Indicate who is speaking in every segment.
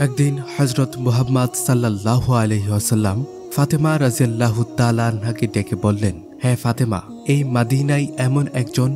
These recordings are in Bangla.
Speaker 1: একদিন হযরত মুহাম্মদ সাল্লাল্লাহু আলাইহি ওয়াসাল্লাম ফাতেমা রাদিয়াল্লাহু তাআলা আনহাকে ডেকে বললেন, হে ফাতেমা, এই মদিনায় এমন একজন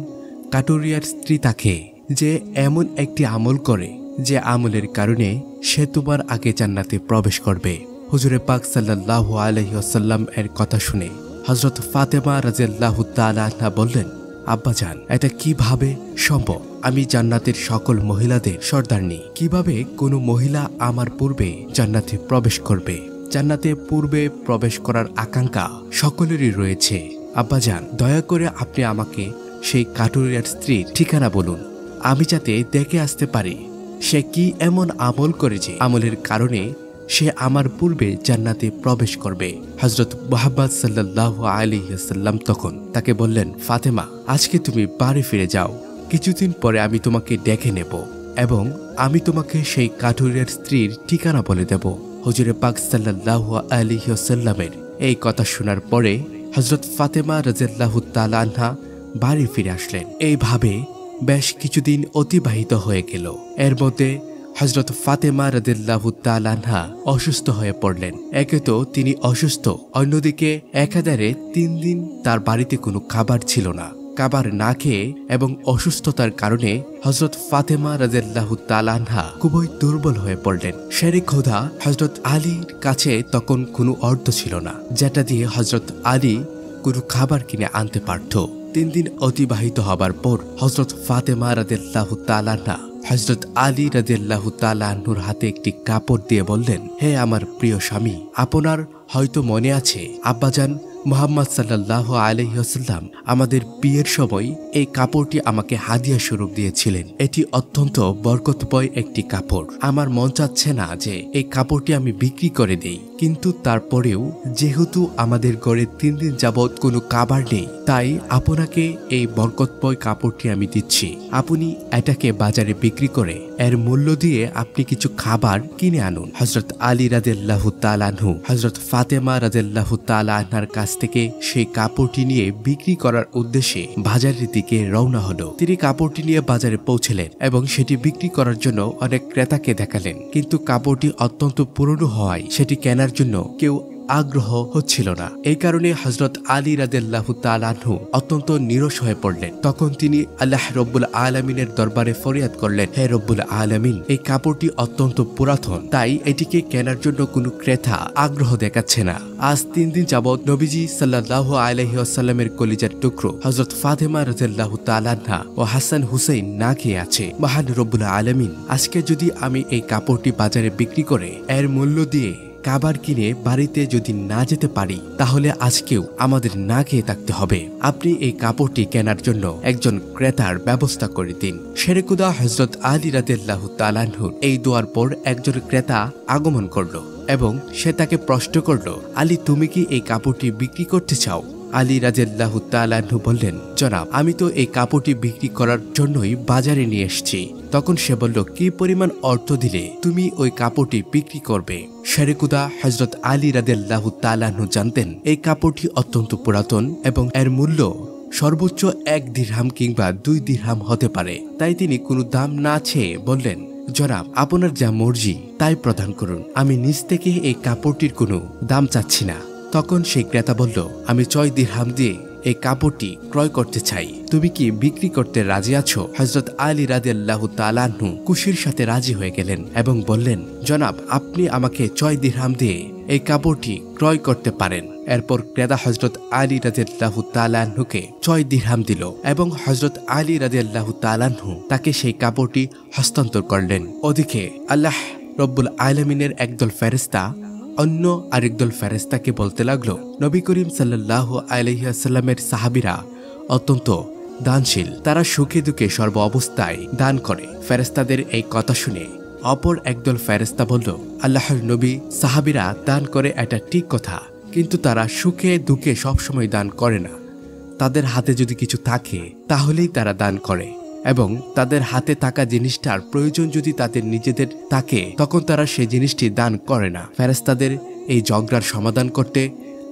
Speaker 1: কাটুরিয়ার স্ত্রী থাকে যে এমন একটি আমল করে যে আমলের কারণে সে তোমার আগে জান্নাতে প্রবেশ করবে। হুজুরে পাক সাল্লাল্লাহু আলাইহি ওয়াসাল্লাম এর কথা শুনে হযরত ফাতেমা রাদিয়াল্লাহু তাআলা আনহা বললেন, আব্বাজান, এটা কিভাবে সম্ভব? আমি জান্নাতের সকল মহিলাদের সর্দারনি, কিভাবে কোনো মহিলা আমার পূর্বে জান্নাতে প্রবেশ করবে? জান্নাতে পূর্বে প্রবেশ করার আকাঙ্ক্ষা সকলেরই রয়েছে। আব্বাজান, দয়া করে আপনি আমাকে সেই কাটুরিয়ার স্ত্রীর ঠিকানা বলুন, আমি যাতে দেখে আসতে পারি সে কি এমন আমল করে যে আমলের কারণে সে আমার পূর্বে জান্নাতে প্রবেশ করবে। হযরত মুহাম্মদ সাল্লাল্লাহু আলাইহি ওয়াসাল্লাম তখন তাকে বললেন, ফাতেমা, আজকে তুমি বাড়ি ফিরে যাও, কিছুদিন পরে আমি তোমাকে ডেকে নেব এবং আমি তোমাকে সেই কাঠুরিয়ার স্ত্রীর ঠিকানা বলে দেব। হুজুরে পাক সাল্লাল্লাহু আলাইহি ওয়াসাল্লামের এই কথা শোনার পরে হযরত ফাতেমা রাদিয়াল্লাহু তাআলা আনহা বাড়ি ফিরে আসলেন। এইভাবে বেশ কিছুদিন অতিবাহিত হয়ে গেল। এর মধ্যে হযরত ফাতেমা রাদিয়াল্লাহু তাআলা আনহা অসুস্থ হয়ে পড়লেন। একে তো তিনি অসুস্থ, অন্যদিকে একাধারে 3 দিন তার বাড়িতে কোনো খাবার ছিল না। খাবার না খেয়ে এবং অসুস্থতার কারণে হযরত ফাতেমা রাদিয়াল্লাহু তাআলা আনহা খুবই দুর্বল হয়ে পড়লেন। শেরে খোদা হযরত আলীর কাছে তখন কোনো অর্থ ছিল না, যেটা দিয়ে হযরত আলী কোনো খাবার কিনে আনতে পারত। 3 দিন অতিবাহিত হবার পর হযরত ফাতেমা রাদিয়াল্লাহু তাআলা আনহা হযরত আলী রাদিয়াল্লাহু তাআলা আনহুর হাতে একটি কাপড় দিয়ে বললেন, হে আমার প্রিয় স্বামী, আপনার হয়তো মনে আছে আব্বাজান মুহাম্মদ সাল্লাল্লাহু আলাইহি ওয়াসাল্লাম আমাদের বিয়ের সময় এই কাপড়টি আমাকে হাদিয়া স্বরূপ দিয়েছিলেন। এটি অত্যন্ত বরকতময় একটি কাপড়। আমার মন চাচ্ছে না যে এই কাপড়টি আমি বিক্রি করে দেই, কিন্তু তারপরেও যেহেতু আমাদের ঘরে 3 দিন যাবৎ কোনো খাবার নেই, তাই আপনাকে এই বরকতময় কাপড়টি আমি দিচ্ছি। আপনি এটাকে বাজারে বিক্রি করে এর মূল্য দিয়ে আপনি কিছু খাবার কিনে আনুন। হযরত আলী রাদিয়াল্লাহু তাআলা আনহু হযরত ফাতেমা রাদিয়াল্লাহু তাআলা আনহার কাছ থেকে সেই কাপড়টি নিয়ে বিক্রি করার উদ্দেশ্যে বাজারের দিকে রওনা হলো। তিনি কাপড়টি নিয়ে বাজারে পৌঁছলেন এবং সেটি বিক্রি করার জন্য অনেক ক্রেতাকে দেখালেন, কিন্তু কাপড়টি অত্যন্ত পুরনো হওয়ায় সেটি কেনার জন্য কেউ আগ্রহ হচ্ছিল না। এই কারণে হযরত আলী রাদিয়াল্লাহু তাআলা আনহু অত্যন্ত নিরাশ হয়ে পড়লেন। তখন তিনি আল্লাহ রব্বুল আলামিনের দরবারে ফরিয়াদ করলেন, হে রব্বুল আলামিন, এই কাপড়টি অত্যন্ত পুরাতন, তাই এটিকে কেনার জন্য কোনো ক্রেতা আগ্রহ দেখাচ্ছে না। আজ 3 দিন যাবৎ নবীজি সাল্লাল্লাহু আলাইহি ওয়াসাল্লামের কলিজার টুকরো হযরত ফাতেমা রাদিয়াল্লাহু তাআলা আনহা ও হাসান হুসাইন না খেয়ে আছে। মহান রব্বুল আলামিন, আজকে যদি আমি এই কাপড়টি বাজারে বিক্রি করে এর মূল্য দিয়ে খাবার কিনে বাড়িতে যদি না যেতে পারি, তাহলে আজকেও আমাদের না খেয়ে থাকতে হবে। আপনি এই কাপড়টি কেনার জন্য একজন ক্রেতার ব্যবস্থা করে দিন। শেরে খুদা হযরত আলী রাদিয়াল্লাহু তাআলা আনহুর এই দোয়ার পর একজন ক্রেতা আগমন করলো এবং সে তাকে প্রশ্ন করলো, আলী, তুমি কি এই কাপড়টি বিক্রি করতে চাও? আলী রাদিয়াল্লাহু তাআলা আনহু বললেন, জনাব, আমি তো এই কাপড়টি বিক্রি করার জন্যই বাজারে নিয়ে এসেছি। তখন সে বলল, কি পরিমাণ অর্থ দিলে তুমি ওই কাপড়টি বিক্রি করবে? শেরে খুদা হযরত আলী রাদিয়াল্লাহু তাআলা আনহু জানতেন এই কাপড়টি অত্যন্ত পুরাতন এবং এর মূল্য সর্বোচ্চ 1 দিরহাম কিংবা 2 দিরহাম হতে পারে। তাই তিনি কোনো দাম না চেয়ে বললেন, জনাব, আপনার যা মর্জি তাই প্রদান করুন, আমি নিজ থেকে এই কাপড়টির কোনো দাম চাচ্ছি না। তখন সেই ক্রেতা বলল, আমি 6 দিরহাম দিয়ে এই কাপড়টি ক্রয় করতে চাই, তুমি কি বিক্রি করতে রাজি আছো? হযরত আলী রাদিয়াল্লাহু তাআলা আনহু খুশির সাথে রাজি হয়ে গেলেন এবং বললেন, জনাব, আপনি আমাকে 6 দিরহাম দিয়ে এই কাপড়টি ক্রয় করতে পারেন। এরপর ক্রেতা হযরত আলী রাদিয়াল্লাহু তাআলা আনহুকে 6 দিরহাম দিল এবং হযরত আলী রাদিয়াল্লাহু তাআলা আনহু তাকে সেই কাপড়টি হস্তান্তর করলেন। ওদিকে আল্লাহ রব্বুল আলামিনের একদল ফেরেশতা অন্য আরেকদল ফেরেশতাকে বলতে লাগলো, নবী করিম সাল্লাল্লাহু আলাইহি ওয়াসাল্লামের সাহাবীরা অত্যন্ত দানশীল, তারা সুখে দুঃখে সর্ব অবস্থায় দান করে। ফেরেশতাদের এই কথা শুনে অপর একদল ফেরেশতা বলল, আল্লাহর নবী, সাহাবীরা দান করে এটা ঠিক কথা, কিন্তু তারা সুখে দুঃখে সবসময় দান করে না। তাদের হাতে যদি কিছু থাকে তাহলেই তারা দান করে এবং তাদের হাতে থাকা জিনিসটার প্রয়োজন যদি তাদের নিজেদের থাকে তখন তারা সেই জিনিসটি দান করে না। ফেরেশতাদের এই ঝগড়ার সমাধান করতে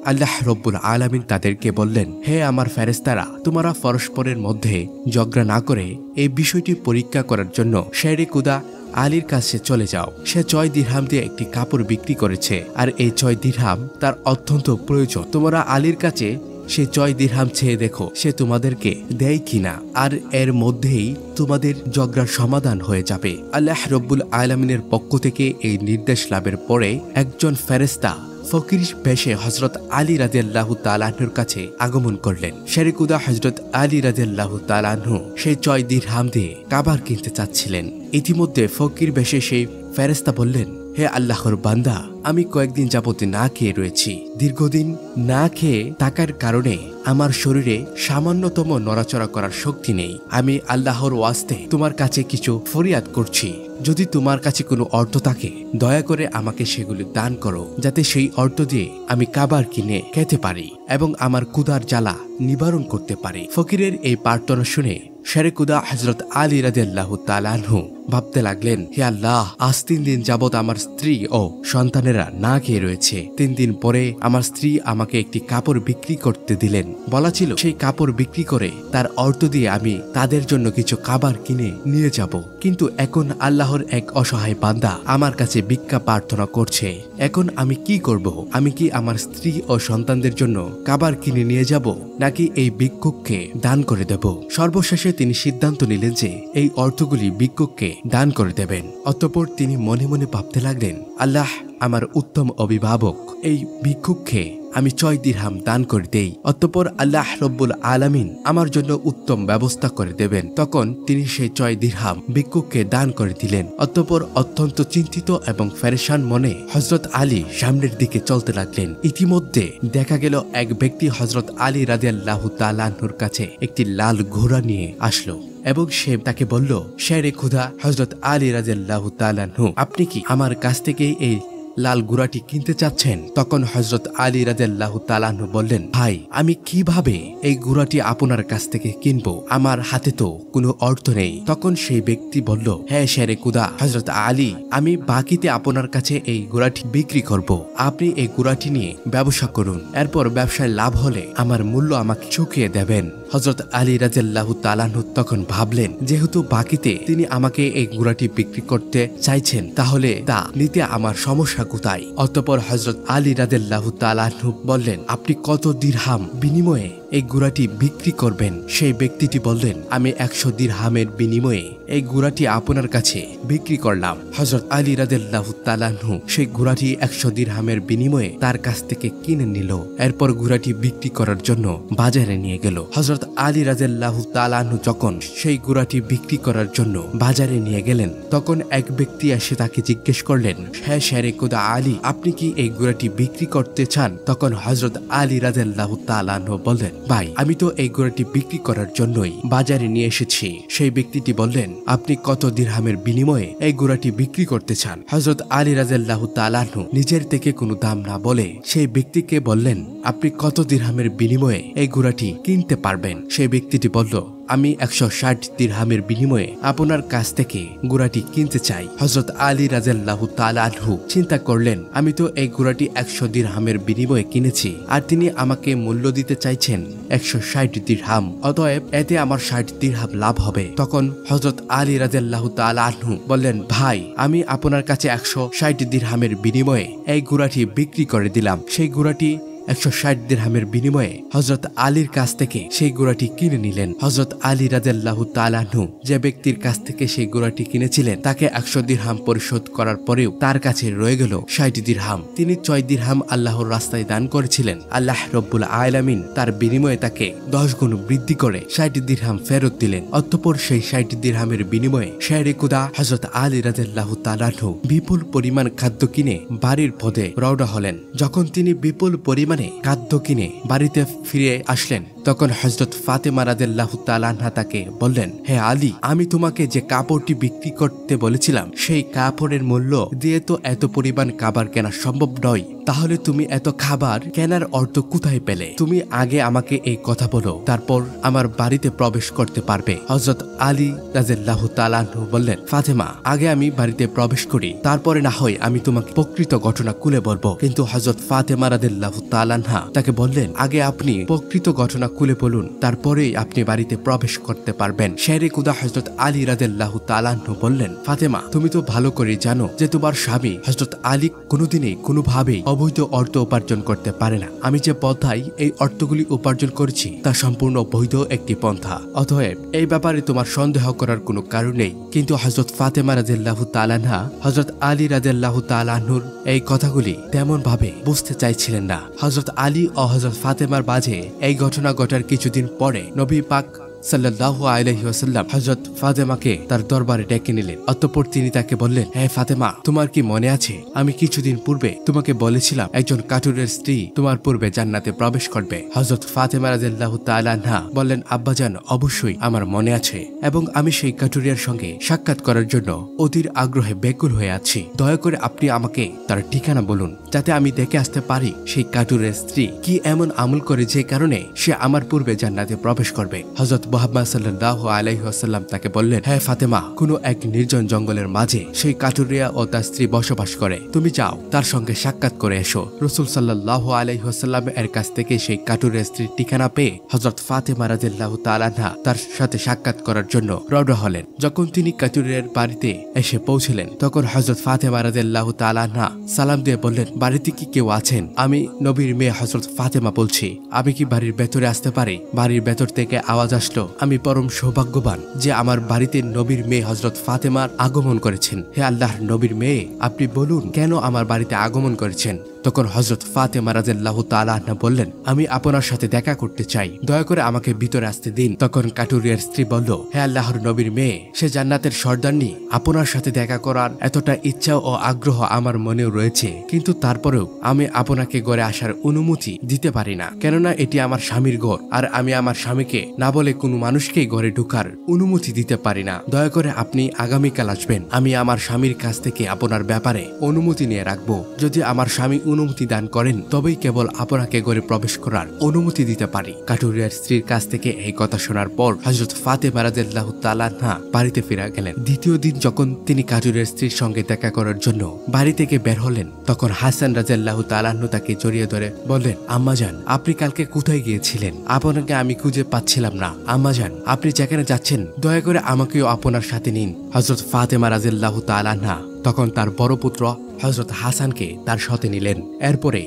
Speaker 1: আল্লাহ রব্বুল আলামিন তাদেরকে বললেন, হে আমার ফেরেশতারা, তোমরা পরস্পরের মধ্যে ঝগড়া না করে এই বিষয়টি পরীক্ষা করার জন্য শেরে খুদা আলীর কাছে চলে যাও। সে 6 দিরহাম দিয়ে একটি কাপড় বিক্রি করেছে, আর এই 6 দিরহাম তার অত্যন্ত প্রয়োজন। তোমরা আলীর কাছে সে 6 দিরহাম চেয়ে দেখো সে তোমাদেরকে দেয় কিনা, আর এর মধ্যেই তোমাদের ঝগড়ার সমাধান হয়ে যাবে। আল্লাহ রব্বুল আলামিনের পক্ষ থেকে এই নির্দেশ লাভের পরে একজন ফেরেশতা ফকির বেশে হযরত আলী রাদিয়াল্লাহু তাআলা আনহুর কাছে আগমন করলেন। শেরেকুদা হযরত আলী রাদিয়াল্লাহু তাআলা আনহু সেই 6 দিরহাম দিয়ে কাবার কিনতে চাচ্ছিলেন। ইতিমধ্যে ফকির বেশে সেই ফেরেশতা বললেন, হে আল্লাহর বান্দা, আমি কয়েকদিন যাবত না খেয়ে রয়েছি। দীর্ঘদিন না খেয়ে থাকার কারণে আমার শরীরে সামান্যতম নড়াচড়া করার শক্তি নেই। আমি আল্লাহর ওয়াস্তে তোমার কাছে কিছু ফরিয়াদ করছি। যদি তোমার কাছে কোনো অর্থ থাকে দয়া করে আমাকে সেগুলি দান করো, যাতে সেই অর্থ দিয়ে আমি কাবার কিনে খেতে পারি এবং আমার ক্ষুধার জ্বালা নিবারণ করতে পারি। ফকিরের এই প্রার্থনা শুনে শেরেকুদা হযরত আলী রাদিয়াল্লাহু তাআলা আনহু ভাবতে লাগলেন, হে আল্লাহ, আজ 3 দিন যাবত আমার স্ত্রী ও সন্তানেরা না খেয়ে রয়েছে। 3 দিন পরে আমার স্ত্রী আমাকে একটি কাপড় বিক্রি করতে দিলেন। বলা ছিল সেই কাপড় বিক্রি করে তার অর্থ দিয়ে আমি তাদের জন্য কিছু খাবার কিনে নিয়ে যাব। কিন্তু এখন আল্লাহর এক অসহায় বান্দা আমার কাছে ভিক্ষা প্রার্থনা করছে। এখন আমি কি করব? আমি কি আমার স্ত্রী ও সন্তানদের জন্য খাবার কিনে নিয়ে যাব, নাকি এই ভিক্ষুককে দান করে দেব? সর্বশেষে তিনি সিদ্ধান্ত নিলেন যে এই অর্থগুলি ভিক্ষুককে দান করে দেবেন। অতঃপর তিনি মনে মনে ভাবতে লাগলেন, আল্লাহ আমার উত্তম অভিভাবক, এই ভিক্ষুককে আমি 6 দিরহাম দান করে দেই, অতঃপর আল্লাহ রব্বুল আলামিন আমার জন্য উত্তম ব্যবস্থা করে দেবেন। তখন তিনি সেই 6 দিরহাম ভিক্ষুককে দান করে দিলেন। অতঃপর অত্যন্ত চিন্তিত এবং পেরেশান মনে হযরত আলী সামনের দিকে চলতে লাগলেন। ইতিমধ্যে দেখা গেল এক ব্যক্তি হযরত আলী রাদিয়াল্লাহু তাআলা আনহুর কাছে একটি লাল ঘোড়া নিয়ে আসলো এবং সে তাকে বলল, শেরেকুদা হযরত আলী রাদিয়াল্লাহু তাআলা আনহু, আপনি কি আমার কাছ থেকে এই লাল ঘোড়াটি কিনতে চাচ্ছেন? তখন হযরত আলী রাদিয়াল্লাহু তাআলা আনহু বললেন, ভাই, আমি কিভাবে এই ঘোড়াটি আপনার কাছ থেকে কিনবো? আমার হাতে তো কোনো অর্থ নেই। তখন সেই ব্যক্তি বলল, হ্যাঁ শেরেকুদা হযরত আলী, আমি বাকিতে আপনার কাছে এই ঘোড়াটি বিক্রি করব। আপনি এই ঘোড়াটি নিয়ে ব্যবসা করুন, এরপর ব্যবসায় লাভ হলে আমার মূল্য আমাকে চুকিয়ে দেবেন। হযরত আলী রাদিয়াল্লাহু তাআলা আনহু তখন ভাবলেন, যেহেতু বাকিতে তিনি আমাকে এই ঘোড়াটি বিক্রি করতে চাইছেন, তাহলে তা নিতে আমার সমস্যা কোথায়? অতঃপর হযরত আলী রাদিয়াল্লাহু তাআলা আনহু বললেন, আপনি কত দিরহাম বিনিময়ে এই ঘোড়াটি বিক্রি করবেন? সেই ব্যক্তিটি বললেন, আমি 100 দিরহামের বিনিময়ে এই ঘোড়াটি আপনার কাছে বিক্রি করলাম। হযরত আলী রাদিয়াল্লাহু তাআলা আনহু সেই ঘোড়াটি 100 দিরহামের বিনিময়ে তার কাছ থেকে কিনে নিল। এরপর ঘোড়াটি বিক্রি করার জন্য বাজারে নিয়ে গেল। হযরত আলী রাদিয়াল্লাহু তাআলা আনহু যখন সেই ঘোড়াটি বিক্রি করার জন্য বাজারে নিয়ে গেলেন, তখন এক ব্যক্তি এসে তাকে জিজ্ঞেস করলেন, হ্যাঁ শেরেকুদা আলী, আপনি কি এই ঘোড়াটি বিক্রি করতে চান? তখন হযরত আলী রাদিয়াল্লাহু তাআলা আনহু বললেন, ভাই, আমি তো এই ঘোড়াটি বিক্রি করার জন্যই বাজারে নিয়ে এসেছি। সেই ব্যক্তিটি বললেন, আপনি কত দিরহামের বিনিময়ে এই ঘোড়াটি বিক্রি করতে চান? হযরত আলী রাদিয়াল্লাহু তাআলা আনহু নিজের থেকে কোনো দাম না বলে সেই ব্যক্তিকে বললেন, আপনি কত দিরহামের বিনিময়ে এই ঘোড়াটি কিনতে পারবেন? সেই ব্যক্তিটি বলল, আমি 160 দিরহামের বিনিময়ে আপনার কাছ থেকে ঘোড়াটি কিনতে চাই। হযরত আলী রাদিয়াল্লাহু তাআলা আনহু চিন্তা করলেন, আমি তো এই ঘোড়াটি 100 দিরহামের বিনিময়ে কিনেছি, আর তিনি আমাকে মূল্য দিতে চাইছেন 160 দিরহাম, অতএব এতে আমার 60 দিরহাম লাভ হবে। তখন হযরত আলী রাদিয়াল্লাহু তাআলা আনহু বললেন, ভাই, আমি আপনার কাছে 160 দিরহামের বিনিময়ে এই ঘোড়াটি বিক্রি করে দিলাম। সেই ঘোড়াটি 160 দিরহামের বিনিময়ে হযরত আলীর কাছ থেকে সেই ঘোড়াটি কিনে নিলেন। হযরত আলী রাদিয়াল্লাহু তাআলা আনহু যে ব্যক্তির কাছ থেকে সেই ঘোড়াটি কিনেছিলেন তাকে 100 দিরহাম পরিশোধ করার পরেও তার কাছে রয়ে গেল 60 দিরহাম। তিনি 6 দিরহাম আল্লাহর রাস্তায় দান করেছিলেন। আল্লাহ রব্বুল আলামিন তার বিনিময়ে তাকে 10 গুণ বৃদ্ধি করে 60 দিরহাম ফেরত দিলেন। অতঃপর সেই 60 দিরহামের বিনিময়ে শেরেকুদা হযরত আলী রাদিয়াল্লাহু তাআলা আনহু বিপুল পরিমাণ খাদ্য কিনে বাড়ির পথে রওনা হলেন। যখন তিনি বিপুল পরিমাণ খাদ্য কিনে বাড়িতে ফিরে আসলেন, তখন হযরত ফাতেমা রাদিয়াল্লাহু তাআলা আনহা তাকে বললেন, হে আলী, আমি তোমাকে যে কাপড়টি বিক্রি করতে বলেছিলাম সেই কাপড়ের মূল্য দিয়ে তো এত পরিমাণ খাবার কেনা সম্ভব নয়। তাহলে তুমি এত খাবার কেনার অর্থ কোথায় পেলে? তুমি আগে আমাকে এই কথা বলো, তারপর আমার বাড়িতে প্রবেশ করতে পারবে। হযরত আলী রাদিয়াল্লাহু তাআলা আনহু বললেন, ফাতেমা, আগে আমি বাড়িতে প্রবেশ করি, তারপরে না হয় আমি তোমাকে প্রকৃত ঘটনা খুলে বলবো। কিন্তু হযরত ফাতেমা রাদিয়াল্লাহু তাআলা আনহা তাকে বললেন, আগে আপনি প্রকৃত ঘটনা খুলে বলুন, তারপরেই আপনি বাড়িতে প্রবেশ করতে পারবেন। শেরে খুদা হযরত আলী রাদিয়াল্লাহু তাআলা আনহু বললেন, ফাতেমা, তুমি তো ভালো করে জানো যে তোমার স্বামী হযরত আলী কোনোদিনই কোনোভাবেই অবৈধ অর্থ উপার্জন করতে পারে না। আমি যে পন্থায় এই অর্থগুলি উপার্জন করেছি তা সম্পূর্ণ বৈধ একটি পন্থা। অতএব এই ব্যাপারে তোমার সন্দেহ করার কোনো কারণ নেই। কিন্তু হযরত ফাতেমা রাদিয়াল্লাহু তাআলা আনহা হযরত আলী রাদিয়াল্লাহু তাআলা আনহুর এই কথাগুলি তেমন ভাবে বুঝতে চাইছিলেন না। হযরত আলী ও হযরত ফাতেমার মাঝে এই ঘটনা ঘটার কিছুদিন পরে নবী পাক সাল্লাল্লাহু আলাইহি ওয়াসাল্লাম হযরত ফাতেমাকে তার দরবারে ডেকে নিলেন। অতঃপর তিনি তাকে বললেন, হে ফাতেমা, তোমার কি মনে আছে আমি কিছুদিন পূর্বে তোমাকে বলেছিলাম একজন কাটুরের স্ত্রী তোমার পূর্বে জান্নাতে প্রবেশ করবে? হযরত ফাতেমা রাদিয়াল্লাহু তাআলা আনহা বললেন, আব্বাজান, অবশ্যই আমার মনে আছে এবং আমি সেই কাটুরিয়ার সঙ্গে সাক্ষাৎ করার জন্য অধীর আগ্রহে ব্যাকুল হয়ে আছি। দয়া করে আপনি আমাকে তার ঠিকানা বলুন যাতে আমি দেখে আসতে পারি সেই কাটুরের স্ত্রী কি এমন আমল করে যে কারণে সে আমার পূর্বে জান্নাতে প্রবেশ করবে। হযরত মুহাম্মদ সাল্লাল্লাহু আলাইহি ওয়াসাল্লাম তাকে বললেন, হে ফাতেমা, কোনো এক নির্জন জঙ্গলের মাঝে সেই কাটুরিয়া ও তার স্ত্রী বসবাস করে। তুমি যাও তার সঙ্গে সাক্ষাৎ করে এসো। রাসূল সাল্লাল্লাহু আলাইহি ওয়াসাল্লাম এর কাছ থেকে সেই কাটুরিয়া স্ত্রীর ঠিকানা পেয়ে হযরত ফাতেমা রাদিয়াল্লাহু তাআলা আনহা তার সাথে সাক্ষাৎ করার জন্য রওনা হলেন। যখন তিনি কাটুরিয়ার বাড়িতে এসে পৌঁছলেন তখন হযরত ফাতেমা রাদিয়াল্লাহু তাআলা আনহা সালাম দিয়ে বললেন, বাড়িতে কি কেউ আছেন? আমি নবীর মেয়ে হযরত ফাতেমা বলছি। আমি কি বাড়ির ভেতরে আসতে পারি? বাড়ির ভেতর থেকে আওয়াজ আসলো, আমি পরম সৌভাগ্যবান যে আমার বাড়িতে নবীর মেয়ে হযরত ফাতেমার আগমন করেছেন। হে আল্লাহর নবীর মেয়ে, আপনি বলুন কেন আমার বাড়িতে আগমন করেছেন? তখন হযরত ফাতেমা রাদিয়াল্লাহু তাআলা আনহা বললেন, আমি আপনার সাথে দেখা করতে চাই, দয়া করে আমাকে ভিতরে আসতে দিন। তখন কাটুরিয়ার স্ত্রী বলল, হে আল্লাহর নবীর মেয়ে, সে জান্নাতের সর্দারনি, আপনার সাথে দেখা করার এতটা ইচ্ছা ও আগ্রহ আমার মনেও রয়েছে, কিন্তু তারপরেও আমি আপনাকে ঘরে আসার অনুমতি দিতে পারি না, কেননা এটি আমার স্বামীর ঘর আর আমি আমার স্বামীকে না বলে কোনো মানুষকেই ঘরে ঢোকার অনুমতি দিতে পারি না। দয়া করে আপনি আগামীকাল আসবেন, আমি আমার স্বামীর কাছ থেকে আপনার ব্যাপারে অনুমতি নিয়ে রাখবো। যদি আমার স্বামী অনুমতি দান করেন তবেই কেবল আপনাকে ঘরে প্রবেশ করার অনুমতি দিতে পারি। কাটুরিয়ার স্ত্রীর কাছ থেকে এই কথা শোনার পর হযরত ফাতেমা রাদিয়াল্লাহু তাআলা আনহা বাড়িতে ফিরে গেলেন। দ্বিতীয় দিন যখন তিনি কাটুরিয়ার স্ত্রীর সঙ্গে দেখা করার জন্য বাড়ি থেকে বের হলেন তখন হাসান রাদিয়াল্লাহু তাআলা আনহু তাকে জড়িয়ে ধরে বললেন, আম্মাজান, আপনি কালকে কোথায় গিয়েছিলেন? আপনাকে আমি খুঁজে পাচ্ছিলাম না। আম্মাজান, আপনি যেখানে যাচ্ছেন দয়া করে আমাকেও আপনার সাথে নিন। হযরত ফাতেমা রাদিয়াল্লাহু তাআলা আনহা তখন তার বড় পুত্র হযরত হাসানকে তার সাথে নিলেন। এরপরে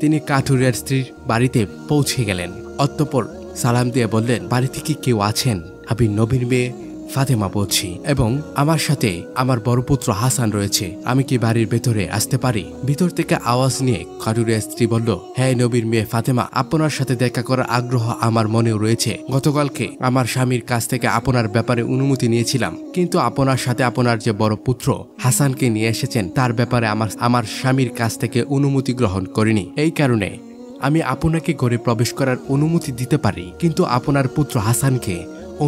Speaker 1: তিনি কাটুরিয়ার স্ত্রীর বাড়িতে পৌঁছে গেলেন। অতঃপর সালাম দিয়ে বললেন, বাড়িতে কি কেউ আছেন? আমি নবীর মেয়ে ফাতেমা বলছি এবং আমার সাথে আমার বড় পুত্র হাসান রয়েছে। আমি কি বাড়ির ভেতরে আসতে পারি? ভিতর থেকে আওয়াজ নিয়ে কাটুরিয়ার স্ত্রী বলল, হ্যাঁ নবীর মেয়ে ফাতেমা, আপনার সাথে দেখা করার আগ্রহ আমার মনেও রয়েছে। গতকালকে আমার স্বামীর কাছ থেকে আপনার ব্যাপারে অনুমতি নিয়েছিলাম, কিন্তু আপনার সাথে আপনার যে বড় পুত্র হাসানকে নিয়ে এসেছেন তার ব্যাপারে আমার স্বামীর কাছ থেকে অনুমতি গ্রহণ করিনি। এই কারণে আমি আপনাকে ঘরে প্রবেশ করার অনুমতি দিতে পারি, কিন্তু আপনার পুত্র হাসানকে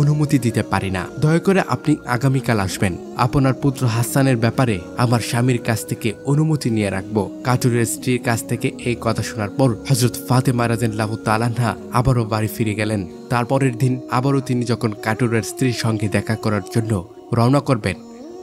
Speaker 1: অনুমতি দিতে পারি না। দয়া করে আপনি আগামীকাল আসবেন। আপনার পুত্র হাসানের ব্যাপারে আমার স্বামীর কাছ থেকে অনুমতি নিয়ে রাখবো। কাটুরের স্ত্রীর কাছ থেকে এই কথা শোনার পর হযরত ফাতেমা রাদিয়াল্লাহু তাআলা আনহা আবারও বাড়ি ফিরে গেলেন। তারপরের দিন আবারও তিনি যখন কাটুরের স্ত্রীর সঙ্গে দেখা করার জন্য রওনা করবেন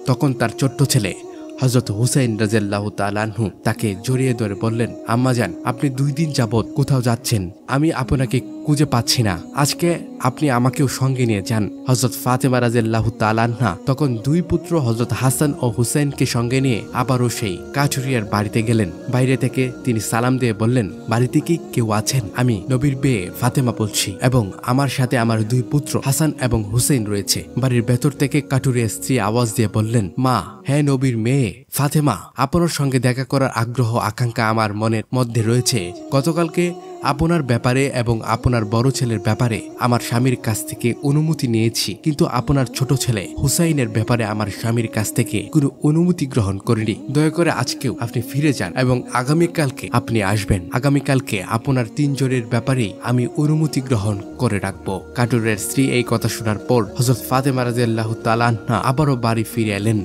Speaker 1: তখন তার ছোট্ট ছেলে হযরত হুসাইন রাদিয়াল্লাহু তাআলা আনহু তাকে জড়িয়ে ধরে বললেন, আম্মাজান, আপনি 2 দিন যাবত কোথাও যাচ্ছেন, আমি আপনাকে খুঁজে পাচ্ছি না। আজকে আপনি আমাকেও সঙ্গে নিয়ে যান। হযরত ফাতেমা রাদিয়াল্লাহু তাআলা আনহা তখন 2 পুত্র হযরত হাসান ও হুসাইনকে সঙ্গে নিয়ে আবারও সেই কাঠুরিয়ার বাড়িতে গেলেন। বাইরে থেকে তিনি সালাম দিয়ে বললেন, বাড়িতে কি কেউ আছেন? আমি নবীর মেয়ে ফাতেমা বলছি এবং আমার সাথে আমার 2 পুত্র হাসান এবং হুসাইন রয়েছে। বাড়ির ভেতর থেকে কাঠুরিয়ার স্ত্রী আওয়াজ দিয়ে বললেন, মা, হ্যাঁ নবীর মেয়ে ফাতেমা, আপনার সঙ্গে দেখা করার আগ্রহ আকাঙ্ক্ষা আমার মনের মধ্যে রয়েছে। গতকালকে আপনার ব্যাপারে এবং আপনার বড় ছেলের ব্যাপারে আমার স্বামীর কাছ থেকে অনুমতি নিয়েছি, কিন্তু আপনার ছোট ছেলে হুসাইনের ব্যাপারে আমার স্বামীর কাছ থেকে কোনো অনুমতি গ্রহণ করিনি। দয়া করে আজকেও আপনি ফিরে যান এবং আগামীকালকে আপনি আসবেন। আগামীকালকে আপনার 3 জনের ব্যাপারেই আমি অনুমতি গ্রহণ করে রাখবো। কাটুরের স্ত্রী এই কথা শোনার পর হযরত ফাতেমা রাদিয়াল্লাহু তাআলা আনহা আবারও বাড়ি ফিরে এলেন।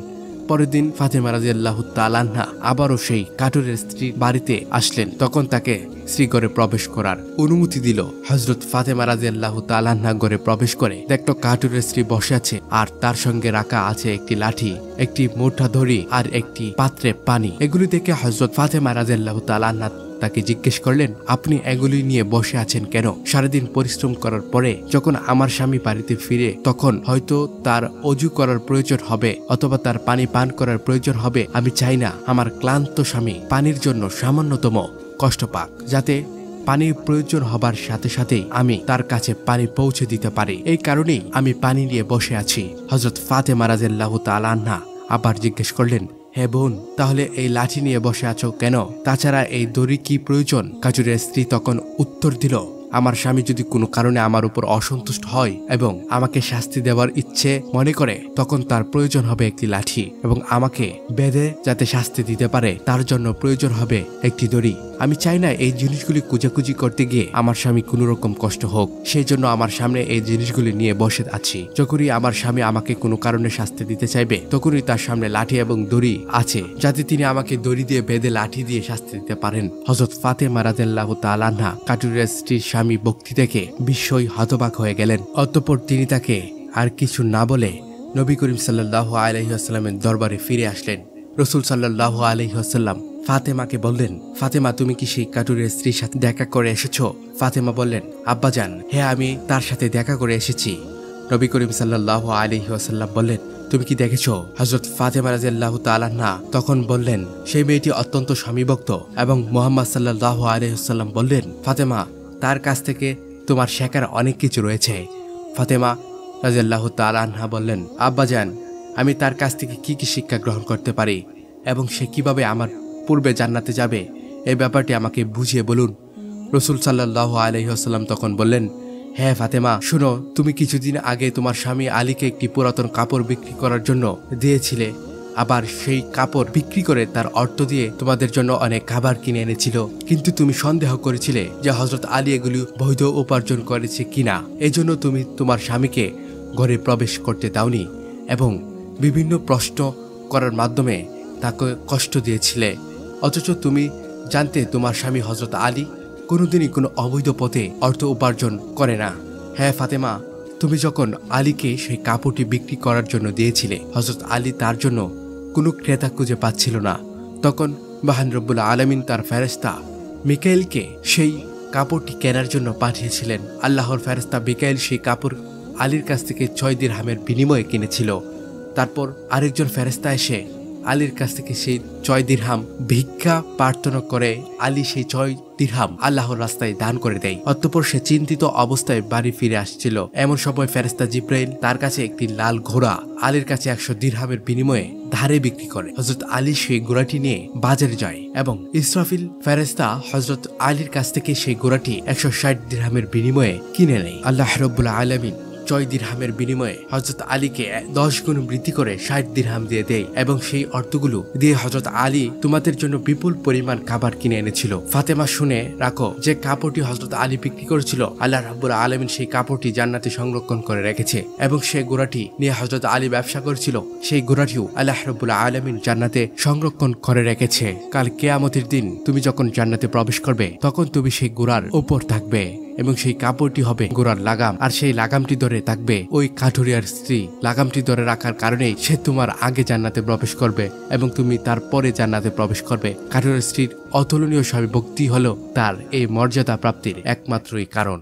Speaker 1: পরের দিন ফাতেমা রাদিয়াল্লাহু তাআলা আনহা আবারও সেই কাটুরের স্ত্রীর বাড়িতে আসলেন। তখন তাকে শ্রীঘরে প্রবেশ করার অনুমতি দিল। হযরত ফাতেমা রাদিয়াল্লাহু তাআলা আনহা ঘরে প্রবেশ করে দেখলো কাটুরের স্ত্রী বসে আছে আর তার সঙ্গে রাখা আছে একটি লাঠি, একটি মোটা দড়ি আর একটি পাত্রে পানি। এগুলি দেখে হযরত ফাতেমা রাদিয়াল্লাহু তাআলা আনহা তাকে জিজ্ঞেস করলেন, আপনি এগুলি নিয়ে বসে আছেন কেন? সারাদিন পরিশ্রম করার পরে যখন আমার স্বামী বাড়িতে ফিরে তখন হয়তো তার অজু করার প্রয়োজন হবে অথবা তার পানি পান করার প্রয়োজন হবে। আমি চাই না আমার ক্লান্ত স্বামী পানির জন্য সামান্যতম কষ্ট পাক, যাতে পানির প্রয়োজন হবার সাথে সাথেই আমি তার কাছে পানি পৌঁছে দিতে পারি। এই কারণেই আমি পানি নিয়ে বসে আছি। হযরত ফাতেমা রাদিয়াল্লাহু তাআলা আনহা আবার জিজ্ঞেস করলেন, হে বোন, তাহলে এই লাঠি নিয়ে বসে আছো কেন? তাছাড়া এই দড়ি কি প্রয়োজন? কাজুরের স্ত্রী তখন উত্তর দিল, আমার স্বামী যদি কোনো কারণে আমার উপর অসন্তুষ্ট হয় এবং আমাকে শাস্তি দেওয়ার ইচ্ছে মনে করে, তখন তার প্রয়োজন হবে একটি লাঠি, এবং আমাকে বেঁধে যাতে শাস্তি দিতে পারে তার জন্য প্রয়োজন হবে একটি দড়ি। আমি চাই না এই জিনিসগুলি কুজাকুজি করতে গিয়ে আমার স্বামী কোনো রকম কষ্ট হোক, সেই জন্য আমার সামনে এই জিনিসগুলি নিয়ে বসে আছি। যখনই আমার স্বামী আমাকে কোনো কারণে শাস্তি দিতে চাইবে তখনই তার সামনে লাঠি এবং দড়ি আছে, যাতে তিনি আমাকে দড়ি দিয়ে বেঁধে লাঠি দিয়ে শাস্তি দিতে পারেন। হযরত ফাতেমা রাদিয়াল্লাহু তাআলা আনহা কাটুরের স্ত্রীর স্বামী বক্তি দেখে বিস্ময় হতবাক হয়ে গেলেন। অতঃপর তিনি তাকে আর কিছু না বলে নবী করিম সাল্লাল্লাহু আলাইহি ওয়াসাল্লামের দরবারে ফিরে আসলেন। রাসূল সাল্লাল্লাহু আলাইহি ওয়াসাল্লাম ফাতেমাকে বললেন, ফাতেমা, তুমি কি সেই কাটুরের স্ত্রীর সাথে দেখা করে এসেছো? ফাতেমা বললেন, আব্বাজান, হ্যাঁ, আমি তার সাথে দেখা করে এসেছি। নবী করিম সাল্লাল্লাহু আলাইহি ওয়াসাল্লাম বললেন, তুমি কি দেখেছো? হযরত ফাতেমা রাদিয়াল্লাহু তাআলা আনহা তখন বললেন, সেই মেয়েটি অত্যন্ত স্বামীভক্ত। এবং মুহাম্মদ সাল্লাল্লাহু আলাইহি ওয়াসাল্লাম বললেন, ফাতেমা, তার কাছ থেকে তোমার শেখার অনেক কিছু রয়েছে। ফাতেমা রাদিয়াল্লাহু তাআলা আনহা বললেন, আব্বাজান, আমি তার কাছ থেকে কি কি শিক্ষা গ্রহণ করতে পারি এবং সে কিভাবে আমার পূর্বে জান্নাতে যাবে, এই ব্যাপারটি আমাকে বুঝিয়ে বলুন। রাসূল সাল্লাল্লাহু আলাইহি ওয়াসাল্লাম তখন বললেন, হ্যাঁ ফাতেমা, শুনো, তুমি কিছুদিন আগে তোমার স্বামী আলীকে একটি পুরাতন কাপড় বিক্রি করার জন্য দিয়েছিলে। আবার সেই কাপড় বিক্রি করে তার অর্থ দিয়ে তোমাদের জন্য অনেক খাবার কিনে এনেছিল, কিন্তু তুমি সন্দেহ করেছিলে যে হযরত আলী এগুলি বৈধ উপার্জন করেছে কিনা। এজন্য তুমি তোমার স্বামীকে ঘরে প্রবেশ করতে দাওনি এবং বিভিন্ন প্রশ্ন করার মাধ্যমে তাকে কষ্ট দিয়েছিলে। অথচ তুমি জানতে তোমার স্বামী হযরত আলী কোনোদিনই কোনো অবৈধ পথে অর্থ উপার্জন করে না। হ্যাঁ ফাতেমা, তুমি যখন আলীকে সেই কাপড়টি বিক্রি করার জন্য দিয়েছিলে, হযরত আলী তার জন্য কোনো ক্রেতা খুঁজে পাচ্ছিল না। তখন মহান রব্বুল আলামিন তার ফেরেশতা মিকাইলকে সেই কাপড়টি কেনার জন্য পাঠিয়েছিলেন। আল্লাহর ফেরেশতা মিকাইল সেই কাপড় আলীর কাছ থেকে 6 দিরহামের বিনিময়ে কিনেছিল। তারপর আরেকজন ফেরেশতা এসে আলীর কাছ থেকে সেই 6 দিরহাম ভিক্ষা প্রার্থনা করে আলী সেই 6 দিরহাম আল্লাহর রাস্তায় দান করে দেয়। অতঃপর সে চিন্তিত অবস্থায় বাড়ি ফিরে আসছিল। এমন সময় ফেরেশতা জিব্রাইল তার কাছে একটি লাল ঘোড়া আলীর কাছে 100 দিরহামের বিনিময়ে ধারে বিক্রি করে। হযরত আলী সেই ঘোড়াটি নিয়ে বাজারে যায় এবং ইসরাফিল ফেরেশতা হযরত আলীর কাছ থেকে সেই ঘোড়াটি 160 দিরহামের বিনিময়ে কিনে নেয়। আল্লাহ রাব্বুল আলামিন 6 দিরহামের বিনিময়ে হযরত আলীকে 10 গুণ বৃদ্ধি করে 60 দিরহাম দিয়ে দেয় এবং সেই অর্থগুলো দিয়ে হযরত আলী তোমাদের জন্য বিপুল পরিমাণ খাবার কিনে এনেছিল। ফাতেমা, শুনে রাখো, যে কাপড়টি হযরত আলী বিক্রি করেছিল, আল্লাহ রাব্বুল আলামিন সেই কাপড়টি জান্নাতে সংরক্ষণ করে রেখেছে এবং সেই ঘোড়াটি নিয়ে হযরত আলী ব্যবসা করেছিল, সেই ঘোড়াটিও আল্লাহ রাব্বুল আলামিন জান্নাতে সংরক্ষণ করে রেখেছে। কাল কিয়ামতের দিন তুমি যখন জান্নাতে প্রবেশ করবে তখন তুমি সেই ঘোড়ার উপর থাকবে এবং সেই কাপড়টি হবে ঘোড়ার লাগাম, আর সেই লাগামটি ধরে থাকবে ওই কাঠুরিয়ার স্ত্রী। লাগামটি ধরে রাখার কারণেই সে তোমার আগে জান্নাতে প্রবেশ করবে এবং তুমি তারপরে জান্নাতে প্রবেশ করবে। কাঠুরিয়ার স্ত্রীর অতুলনীয় স্বামী ভক্তি হলো তার এই মর্যাদা প্রাপ্তির একমাত্রই কারণ।